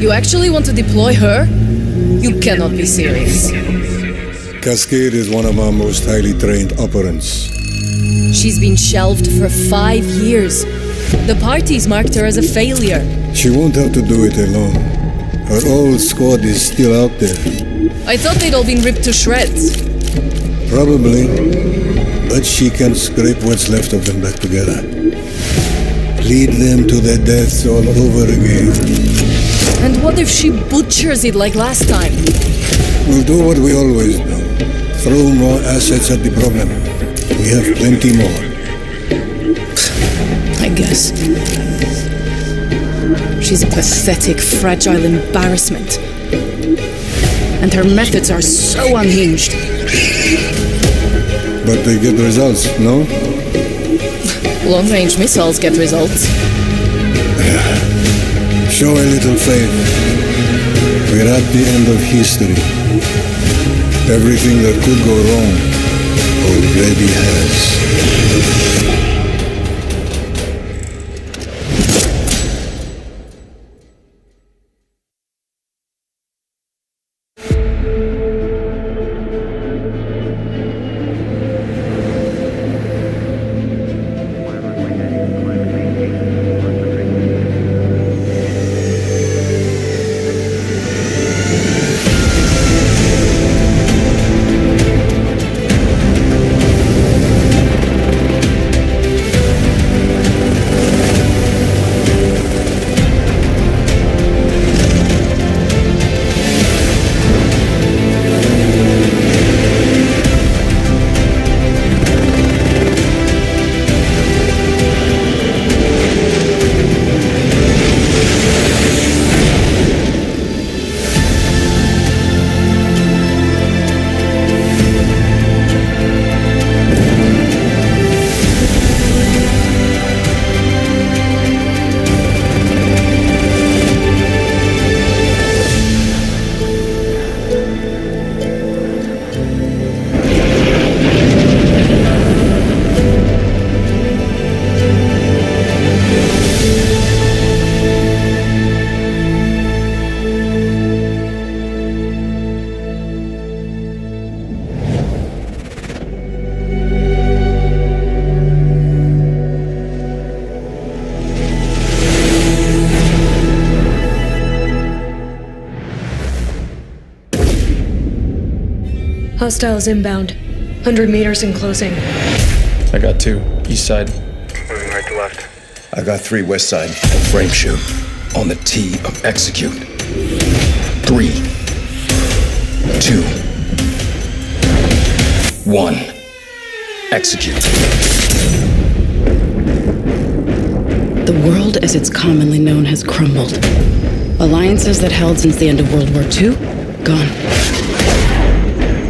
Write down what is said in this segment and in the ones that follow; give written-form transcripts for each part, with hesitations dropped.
You actually want to deploy her? You cannot be serious. Cascade is one of our most highly trained operants. She's been shelved for 5 years. The parties marked her as a failure. She won't have to do it alone. Her old squad is still out there. I thought they'd all been ripped to shreds. Probably, but she can scrape what's left of them back together. Lead them to their deaths all over again. And what if she butchers it like last time? We'll do what we always do. Throw more assets at the problem. We have plenty more. I guess. She's a pathetic, fragile embarrassment. And her methods are so unhinged. But they get results, no? Long-range missiles get results. Show a little faith. We're at the end of history. Everything that could go wrong already has. Hostiles inbound. 100 meters in closing. I got 2. East side. Moving right to left. I got 3 west side. Frame shoot. On the T of execute. 3, 2, 1. Execute. The world as it's commonly known has crumbled. Alliances that held since the end of World War II, gone.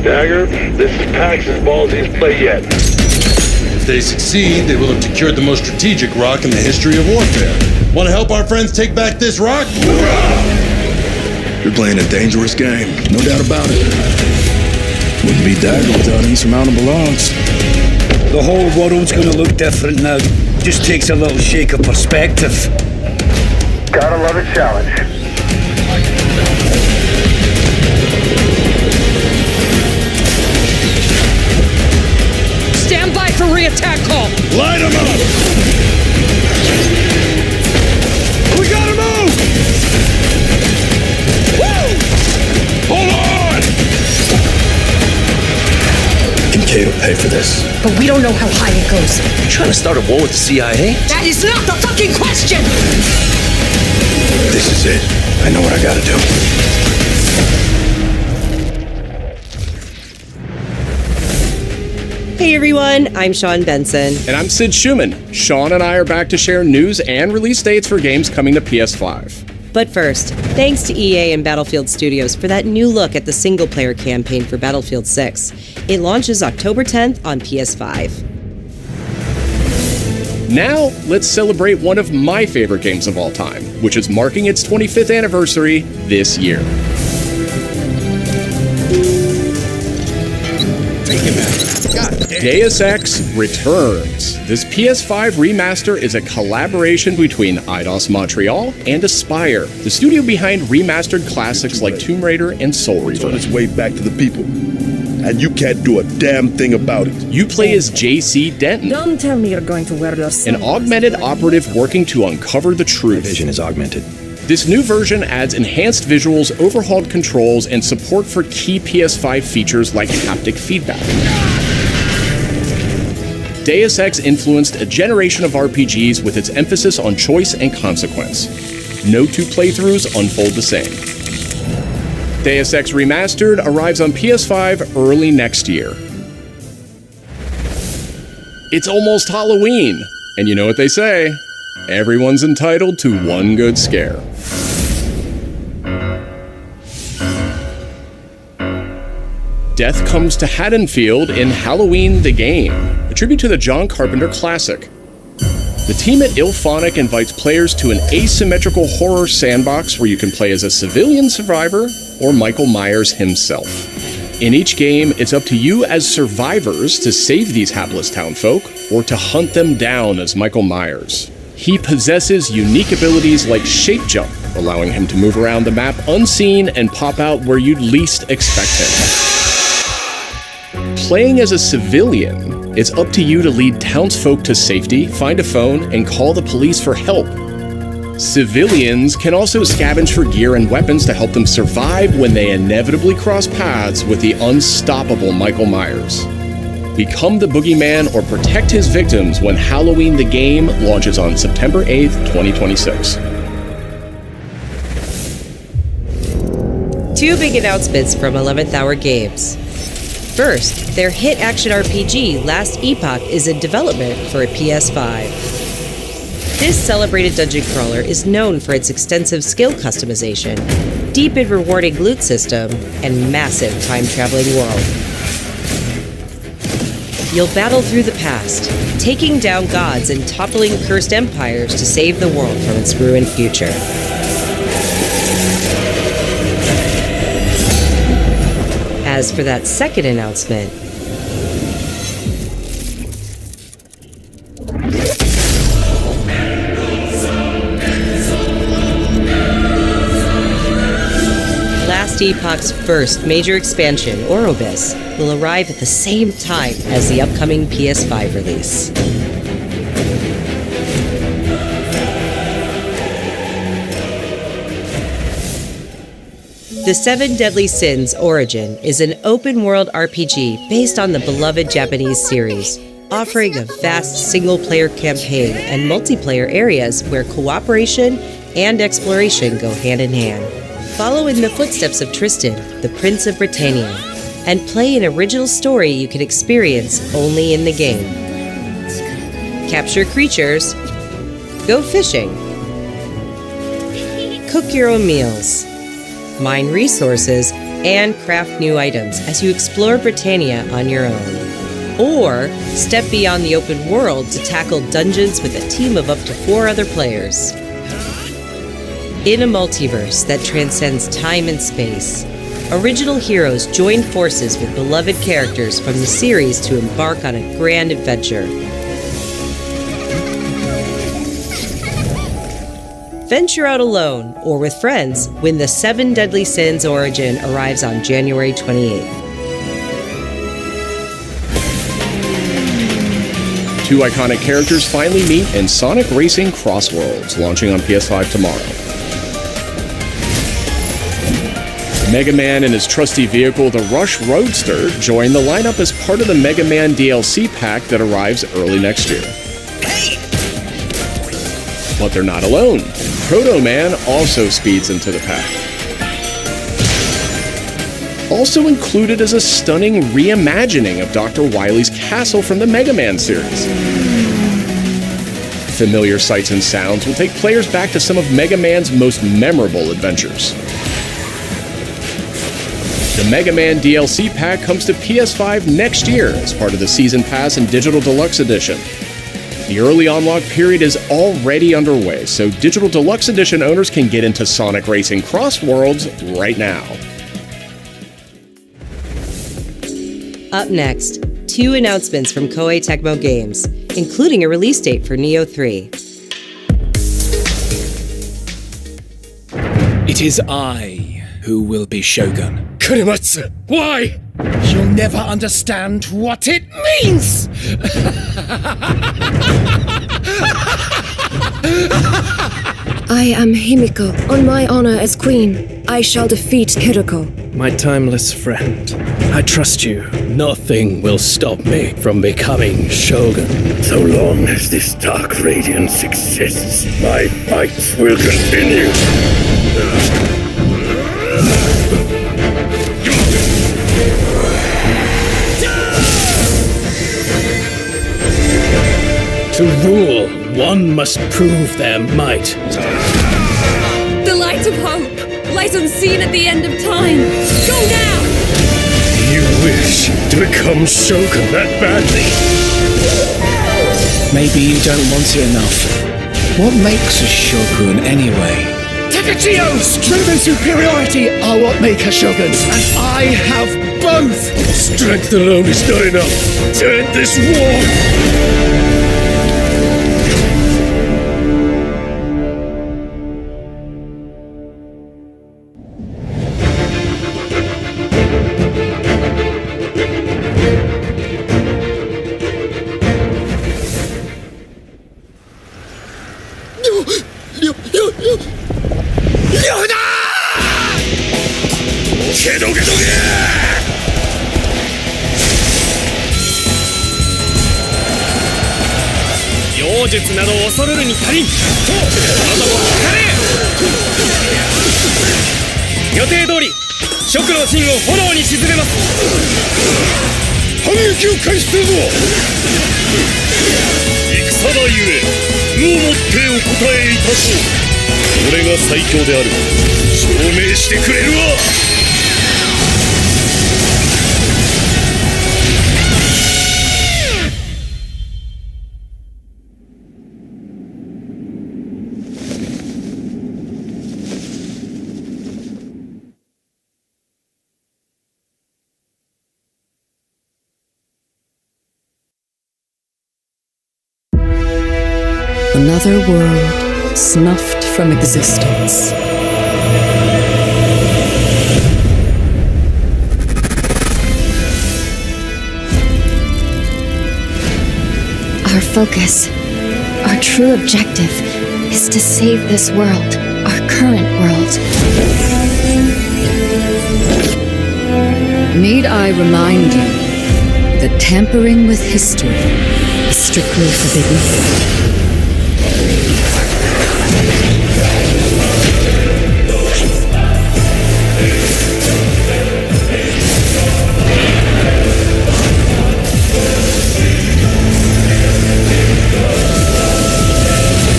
Dagger, this is Pax's ballsiest play yet. If they succeed, they will have secured the most strategic rock in the history of warfare. Want to help our friends take back this rock? You're playing a dangerous game, no doubt about it. Wouldn't be Dagger without insurmountable odds. The whole world's gonna look different now. Just takes a little shake of perspective. Gotta love a challenge. Stand by for re-attack call. Light them up! We gotta move! Woo! Hold on! Kincaid will pay for this. But we don't know how high it goes. You trying to start a war with the CIA? That is not the fucking question! This is it. I know what I gotta do. Hey everyone, I'm Sean Benson. And I'm Sid Schumann. Sean and I are back to share news and release dates for games coming to PS5. But first, thanks to EA and Battlefield Studios for that new look at the single-player campaign for Battlefield 6. It launches October 10th on PS5. Now, let's celebrate one of my favorite games of all time, which is marking its 25th anniversary this year. God damn. Deus Ex returns. This PS5 remaster is a collaboration between Eidos Montreal and Aspyr, the studio behind remastered classics like Tomb Raider and Soul Reaver. It's on its way back to the people, and you can't do a damn thing about it. You play as J.C. Denton, Don't tell me you're going to wear those. an augmented operative working to uncover the truth. Vision is augmented. This new version adds enhanced visuals, overhauled controls, and support for key PS5 features like haptic feedback. Deus Ex influenced a generation of RPGs with its emphasis on choice and consequence. No two playthroughs unfold the same. Deus Ex Remastered arrives on PS5 early next year. It's almost Halloween, and you know what they say, everyone's entitled to one good scare. Death comes to Haddonfield in Halloween the Game, a tribute to the John Carpenter classic. The team at IllFonic invites players to an asymmetrical horror sandbox where you can play as a civilian survivor or Michael Myers himself. In each game, it's up to you as survivors to save these hapless townfolk or to hunt them down as Michael Myers. He possesses unique abilities like shape jump, allowing him to move around the map unseen and pop out where you'd least expect him. Playing as a civilian, it's up to you to lead townsfolk to safety, find a phone, and call the police for help. Civilians can also scavenge for gear and weapons to help them survive when they inevitably cross paths with the unstoppable Michael Myers. Become the boogeyman or protect his victims when Halloween the Game launches on September 8th, 2026. Two big announcements from 11th Hour Games. First, their hit action RPG Last Epoch is in development for a PS5. This celebrated dungeon crawler is known for its extensive skill customization, deep and rewarding loot system, and massive time-traveling world. You'll battle through the past, taking down gods and toppling cursed empires to save the world from its ruined future. As for that second announcement, Last Epoch's first major expansion, Orobis, will arrive at the same time as the upcoming PS5 release. The Seven Deadly Sins Origin is an open-world RPG based on the beloved Japanese series, offering a vast single-player campaign and multiplayer areas where cooperation and exploration go hand in hand. Follow in the footsteps of Tristan, the Prince of Britannia, and play an original story you can experience only in the game. Capture creatures, go fishing, cook your own meals, mine resources, and craft new items as you explore Britannia on your own. Or step beyond the open world to tackle dungeons with a team of up to 4 other players. In a multiverse that transcends time and space, original heroes join forces with beloved characters from the series to embark on a grand adventure. Venture out alone or with friends when the Seven Deadly Sins Origin arrives on January 28th. Two iconic characters finally meet in Sonic Racing Crossworlds, launching on PS5 tomorrow. Mega Man and his trusty vehicle, the Rush Roadster, join the lineup as part of the Mega Man DLC pack that arrives early next year. But they're not alone. Proto Man also speeds into the pack. Also included is a stunning reimagining of Dr. Wily's castle from the Mega Man series. Familiar sights and sounds will take players back to some of Mega Man's most memorable adventures. The Mega Man DLC pack comes to PS5 next year as part of the Season Pass and Digital Deluxe Edition. The early unlock period is already underway, so Digital Deluxe Edition owners can get into Sonic Racing Crossworlds right now. Up next, 2 announcements from Koei Tecmo Games, including a release date for Neo 3. It is I who will be Shogun. Kurematsu, why? You'll never understand what it means! I am Himiko. On my honor as queen, I shall defeat Hiroko. My timeless friend, I trust you. Nothing will stop me from becoming Shogun. So long as this dark radiance exists, my fights will continue. To rule, one must prove their might. The light of hope lies unseen at the end of time. Go now! You wish to become Shogun that badly? Maybe you don't want it enough. What makes a Shogun anyway? Takachio! Strength and superiority are what make a Shogun, and I have both! Strength alone is not enough to end this war!など恐るるに足りん。と、あなたもかれ。予定通り、蜀の陣を炎に沈めます。反撃を開始するぞ。戦場ゆえ、武をもってお答えいたそう。俺が最強である。証明してくれるわ。Another world snuffed from existence. Our focus, our true objective, is to save this world, our current world. Need I remind you that tampering with history is strictly forbidden?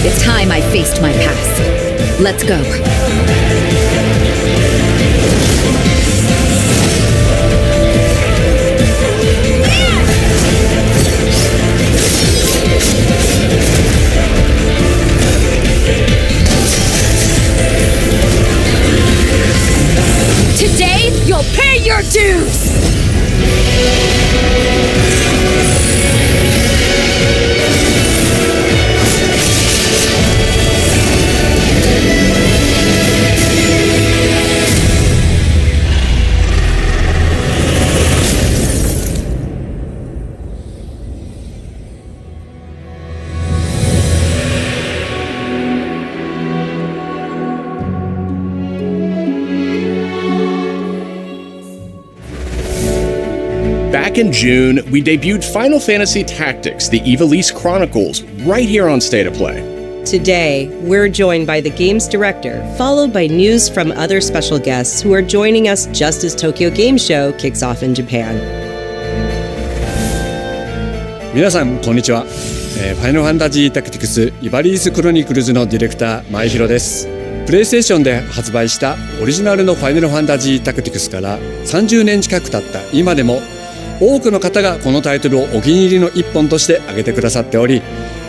It's time I faced my past. Let's go. Today, you'll pay your dues! Back in June, we debuted Final Fantasy Tactics: The Ivalice Chronicles right here on State of Play. Today, we're joined by the game's director, followed by news from other special guests who are joining us just as Tokyo Game Show kicks off in Japan. 皆さんこんにちは。ファイナルファンタジータクティクスイバリースクロニクルズのディレクター前広です。プレイステーションで発売したオリジナルのファイナルファンタジータクティクスから30年近く経った今でも多くの方がこのタイトルをお気に入りの一本として挙げてくださっており、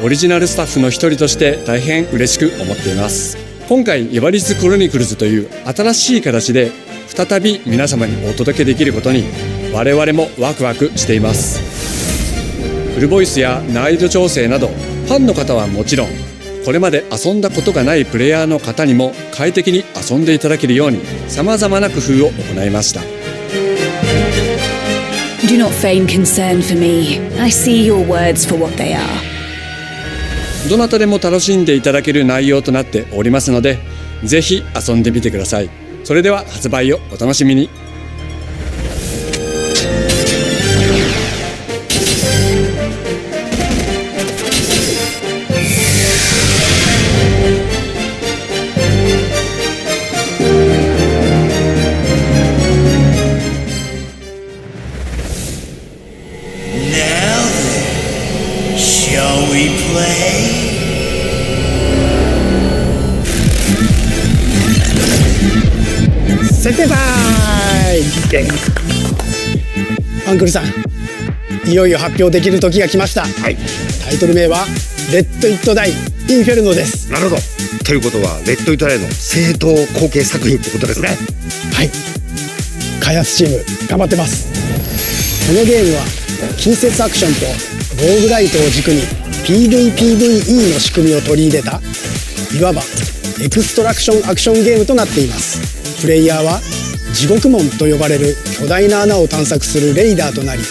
オリジナルスタッフの一人として大変嬉しく思っています。今回イバリスクロニクルズという新しい形で再び皆様にお届けできることに我々もワクワクしています。フルボイスや難易度調整など、ファンの方はもちろん、これまで遊んだことがないプレイヤーの方にも快適に遊んでいただけるように様々な工夫を行いました。 Do not feign concern for me. I see your words for what they are. どなたでも楽しんでいただける内容となっておりますので、ぜひ遊んでみてください。それでは発売をお楽しみに。設定タイム。アンクルさん、いよいよ発表できる時が来ました。タイトル名はレッド・イット・ダイ・インフェルノです。なるほど。ということはレッド・イット・ダイの正当後継作品ってことですね。はい、開発チーム頑張ってます。このゲームは近接アクションとローグライトを軸に PVPVE の仕組みを取り入れた、いわばエクストラクションアクションゲームとなっています。プレイヤーは地獄門と呼ばれる巨大な穴を探索するレイダーとなり、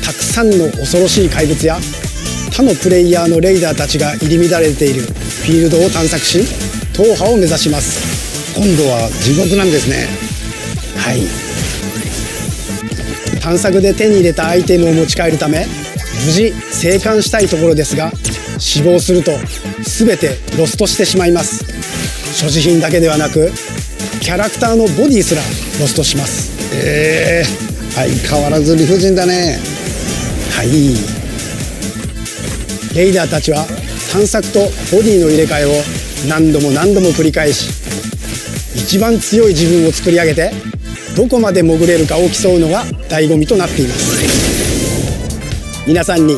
たくさんの恐ろしい怪物や他のプレイヤーのレイダーたちが入り乱れているフィールドを探索し、踏破を目指します。今度は地獄なんですね。はい、探索で手に入れたアイテムを持ち帰るため無事生還したいところですが、死亡すると全てロストしてしまいます。所持品だけではなくキャラクターのボディすらロストします。相変わらず理不尽だね。はい、レイダーたちは探索とボディの入れ替えを何度も何度も繰り返し、一番強い自分を作り上げてどこまで潜れるかを競うのが醍醐味となっています。皆さんに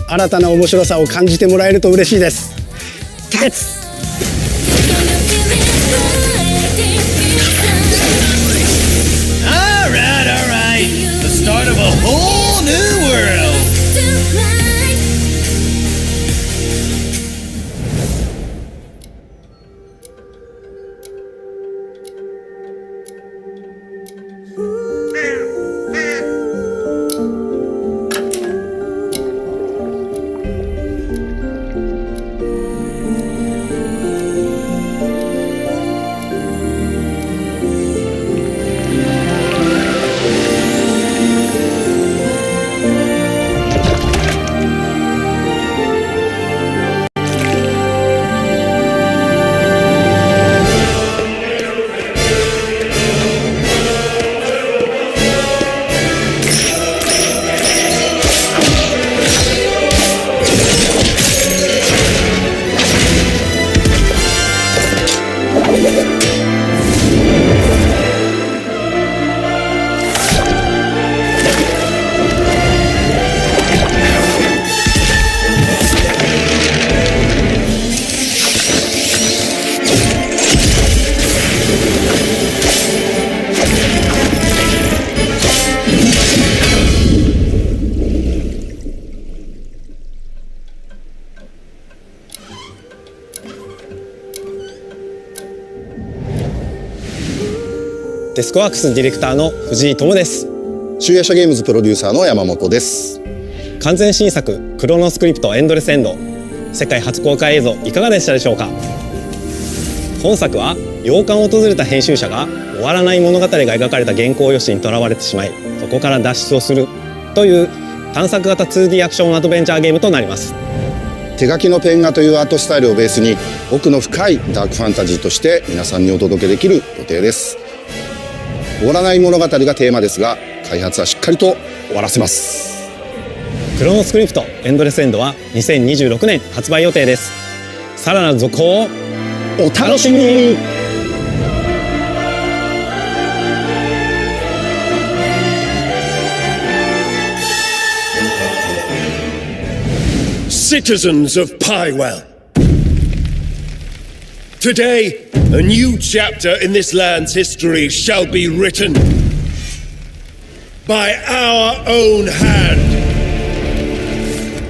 新たな面白さを感じてもらえると嬉しいです。The start of a whole new world.デスコワークスディレクターの藤井智です。集夜叉ゲームズプロデューサーの山本です。完全新作クロノスクリプトエンドレスエンド、世界初公開映像いかがでしたでしょうか。本作は洋館を訪れた編集者が終わらない物語が描かれた原稿用紙にとらわれてしまい、そこから脱出をするという探索型 2D アクションアドベンチャーゲームとなります。手書きのペン画というアートスタイルをベースに奥の深いダークファンタジーとして皆さんにお届けできる予定です。終わらない物語がテーマですが、開発はしっかりと終わらせます。クロノスクリプトエンドレスエンドは2026年発売予定です。さらなる続報をお楽しみに。Citizens of Pywell. Today, a new chapter in this land's history shall be written by our own hand.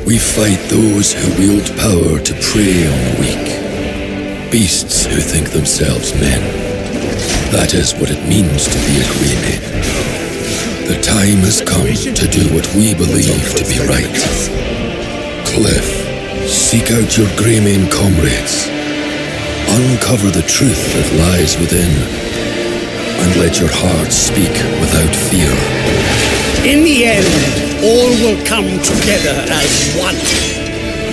We fight those who wield power to prey on the weak. Beasts who think themselves men. That is what it means to be a Grey. The time has come to do what we believe to be right. Cliff, seek out your Greymane comrades. Uncover the truth that lies within, and let your heart speak without fear. In the end, all will come together as one.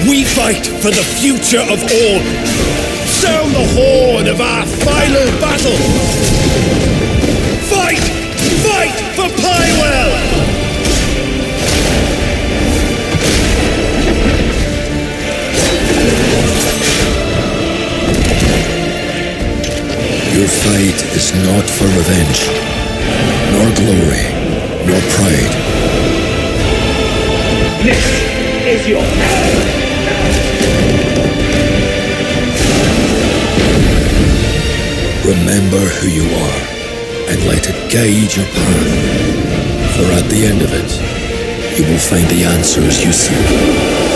We fight for the future of all. Sound the horn of our final battle. Fight! Fight for Pywell! Your fight is not for revenge, nor glory, nor pride. This is your time. Remember who you are, and let it guide your path. For at the end of it, you will find the answers you seek.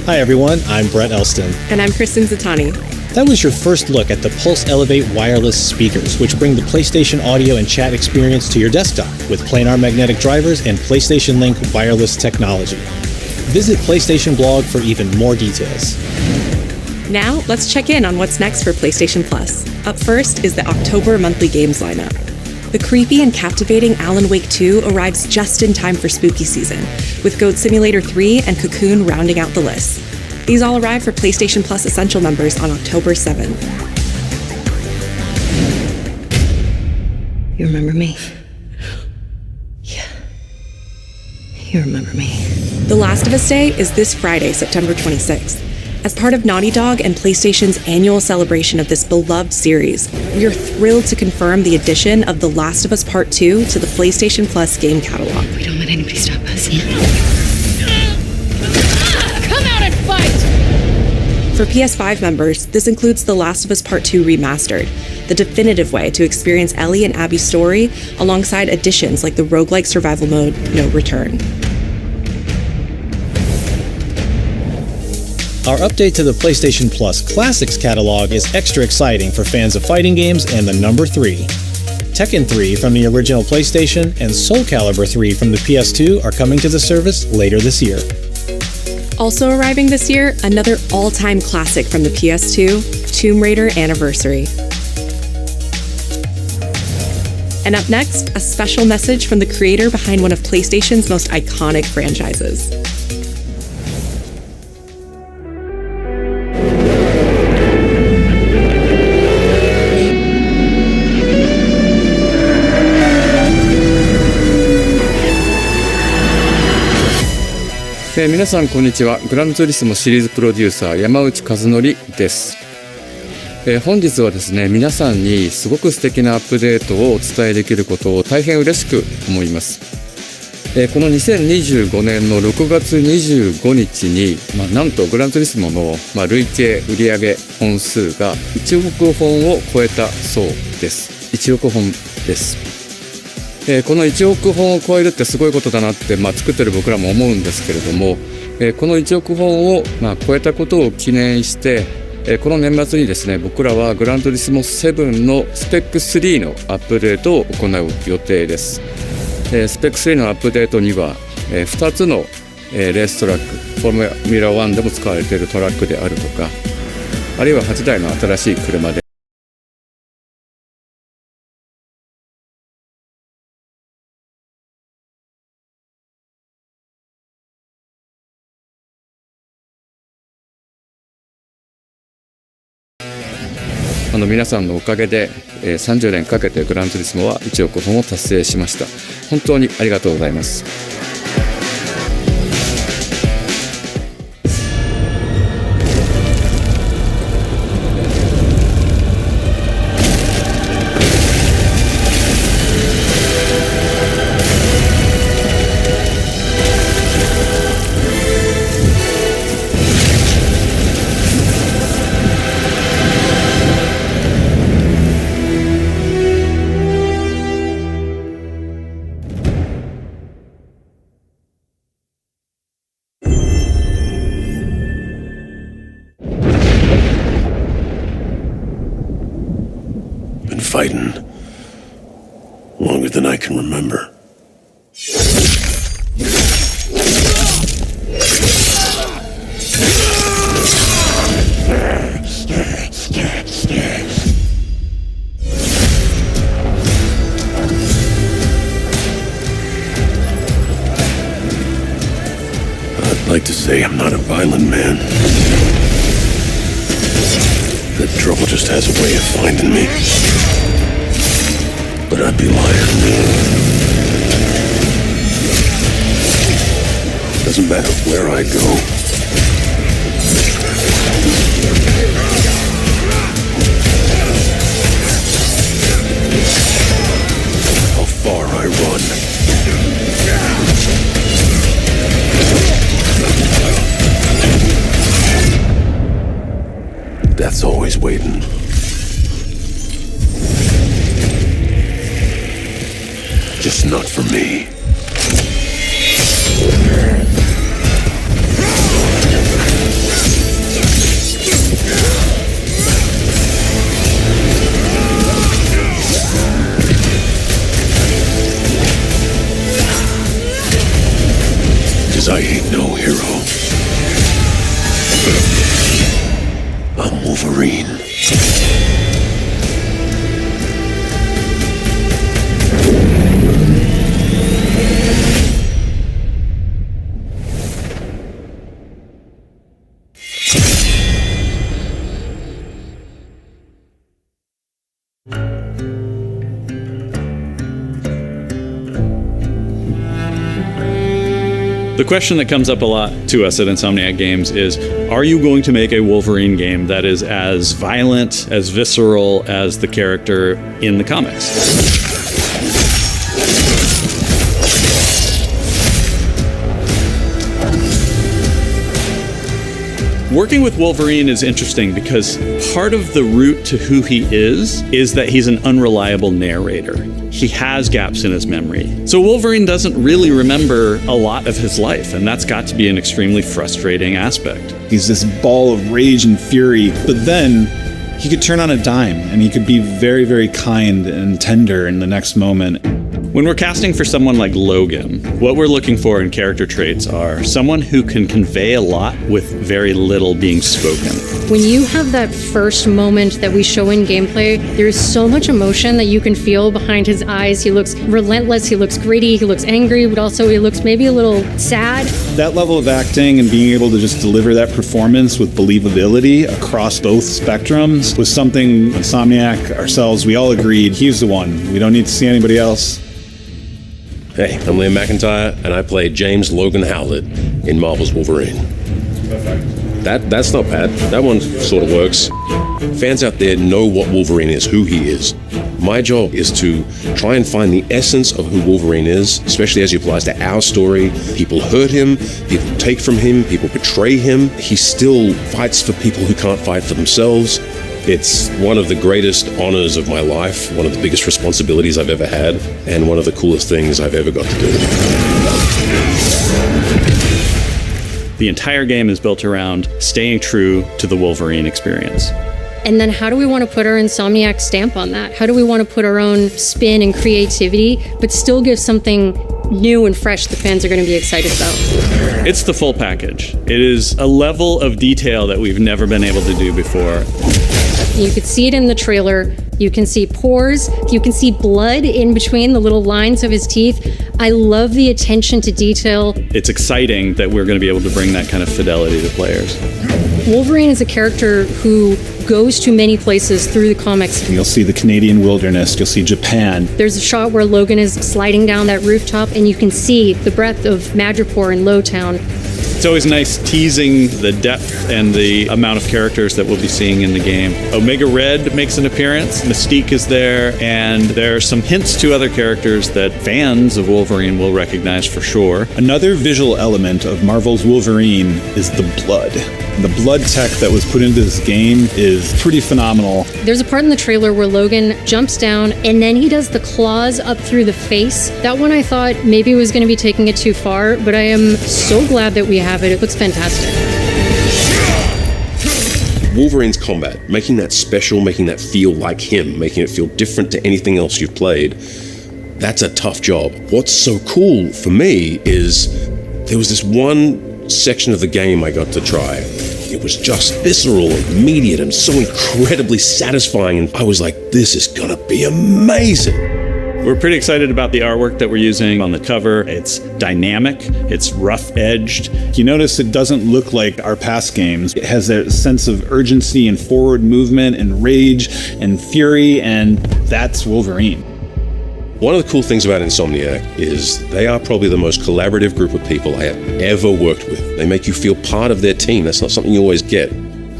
Hi everyone, I'm Brett Elston. And I'm Kristen Zatani. That was your first look at the Pulse Elevate wireless speakers, which bring the PlayStation audio and chat experience to your desktop with planar magnetic drivers and PlayStation Link wireless technology. Visit PlayStation blog for even more details. Now, let's check in on what's next for PlayStation Plus. Up first is the October monthly games lineup. The creepy and captivating Alan Wake 2 arrives just in time for spooky season, with Goat Simulator 3 and Cocoon rounding out the list. These all arrive for PlayStation Plus Essential members on October 7th. You remember me? Yeah. You remember me. The Last of Us Day is this Friday, September 26th. As part of Naughty Dog and PlayStation's annual celebration of this beloved series, we are thrilled to confirm the addition of The Last of Us Part 2 to the PlayStation Plus game catalog. We don't let anybody stop us. Come out and fight! For PS5 members, this includes The Last of Us Part 2 Remastered, the definitive way to experience Ellie and Abby's story, alongside additions like the roguelike survival mode No Return. Our update to the PlayStation Plus Classics catalog is extra exciting for fans of fighting games and the number 3. Tekken 3 from the original PlayStation and Soul Calibur 3 from the PS2 are coming to the service later this year. Also arriving this year, another all-time classic from the PS2, Tomb Raider Anniversary. And up next, a special message from the creator behind one of PlayStation's most iconic franchises. 皆さんこんにちは。グランツーリスモシリーズプロデューサー山内和則です。本日はですね、皆さんにすごく素敵なアップデートをお伝えできることを大変嬉しく思います。この2025年の6月25日に、なんとグランツーリスモの、累計売上本数が1億本を超えたそうです。1億本です。この1億本を超えるってすごいことだなって、作ってる僕らも思うんですけれども、この1億本を、超えたことを記念して、この年末にですね、僕らはグランツーリスモ7のスペック3のアップデートを行う予定です。スペック3のアップデートには、2つの、レーストラック、フォーミュラ1でも使われているトラックであるとか、あるいは8台の新しい車で皆さんのおかげで30年かけてグランツーリスモは1億本を達成しました。本当にありがとうございます。Fighting longer than I can remember. I'd like to say I'm not a violent man. That trouble just has a way of finding me. But I'd be lying. Doesn't matter where I go. How far I run. Death's always waiting. Just not for me. Cause I ain't no hero. I'm Wolverine. The question that comes up a lot to us at Insomniac Games is, are you going to make a Wolverine game that is as violent, as visceral as the character in the comics? Working with Wolverine is interesting because part of the route to who he is that he's an unreliable narrator. He has gaps in his memory. So Wolverine doesn't really remember a lot of his life, and that's got to be an extremely frustrating aspect. He's this ball of rage and fury, but then he could turn on a dime, and he could be very, very kind and tender in the next moment. When we're casting for someone like Logan, what we're looking for in character traits are someone who can convey a lot with very little being spoken. When you have that first moment that we show in gameplay, there's so much emotion that you can feel behind his eyes. He looks relentless, he looks gritty, he looks angry, but also he looks maybe a little sad. That level of acting and being able to just deliver that performance with believability across both spectrums was something Insomniac, ourselves, we all agreed he's the one. We don't need to see anybody else. Hey, I'm Liam McIntyre, and I play James Logan Howlett in Marvel's Wolverine. That's not bad. That one sort of works. Fans out there know what Wolverine is, who he is. My job is to try and find the essence of who Wolverine is, especially as it applies to our story. People hurt him, people take from him, people betray him. He still fights for people who can't fight for themselves. It's one of the greatest honors of my life, one of the biggest responsibilities I've ever had, and one of the coolest things I've ever got to do. The entire game is built around staying true to the Wolverine experience. And then how do we want to put our Insomniac stamp on that? How do we want to put our own spin and creativity, but still give something new and fresh the fans are going to be excited about? It's the full package. It is a level of detail that we've never been able to do before. You could see it in the trailer. You can see pores. You can see blood in between the little lines of his teeth. I love the attention to detail. It's exciting that we're going to be able to bring that kind of fidelity to players. Wolverine is a character who goes to many places through the comics. You'll see the Canadian wilderness, you'll see Japan. There's a shot where Logan is sliding down that rooftop and you can see the breadth of Madripoor and Lowtown. It's always nice teasing the depth and the amount of characters that we'll be seeing in the game. Omega Red makes an appearance, Mystique is there, and there are some hints to other characters that fans of Wolverine will recognize for sure. Another visual element of Marvel's Wolverine is the blood. The blood tech that was put into this game is pretty phenomenal. There's a part in the trailer where Logan jumps down and then he does the claws up through the face. That one I thought maybe was going to be taking it too far, but I am so glad that we have it. It looks fantastic. Wolverine's combat, making that special, making that feel like him, making it feel different to anything else you've played, that's a tough job. What's so cool for me is there was this one section of the game I got to try. It was just visceral and immediate and so incredibly satisfying, and I was like, this is gonna be amazing. We're pretty excited about the artwork that we're using on the cover. It's dynamic, it's rough-edged. You notice it doesn't look like our past games. It has that sense of urgency and forward movement and rage and fury, and that's Wolverine. One of the cool things about Insomniac is they are probably the most collaborative group of people I have ever worked with. They make you feel part of their team. That's not something you always get.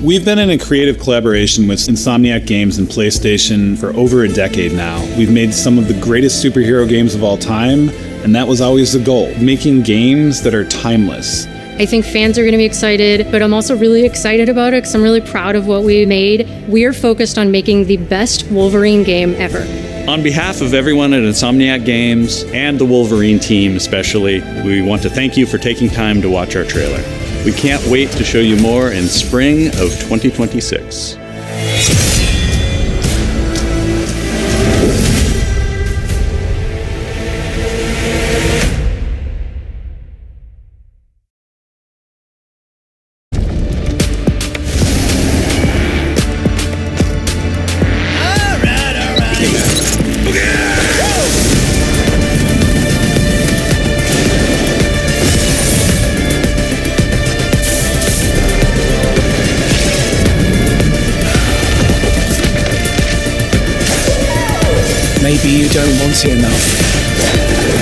We've been in a creative collaboration with Insomniac Games and PlayStation for over a decade now. We've made some of the greatest superhero games of all time, and that was always the goal, making games that are timeless. I think fans are going to be excited, but I'm also really excited about it because I'm really proud of what we made. We're focused on making the best Wolverine game ever. On behalf of everyone at Insomniac Games and the Wolverine team especially, we want to thank you for taking time to watch our trailer. We can't wait to show you more in spring of 2026. Maybe you don't want it enough.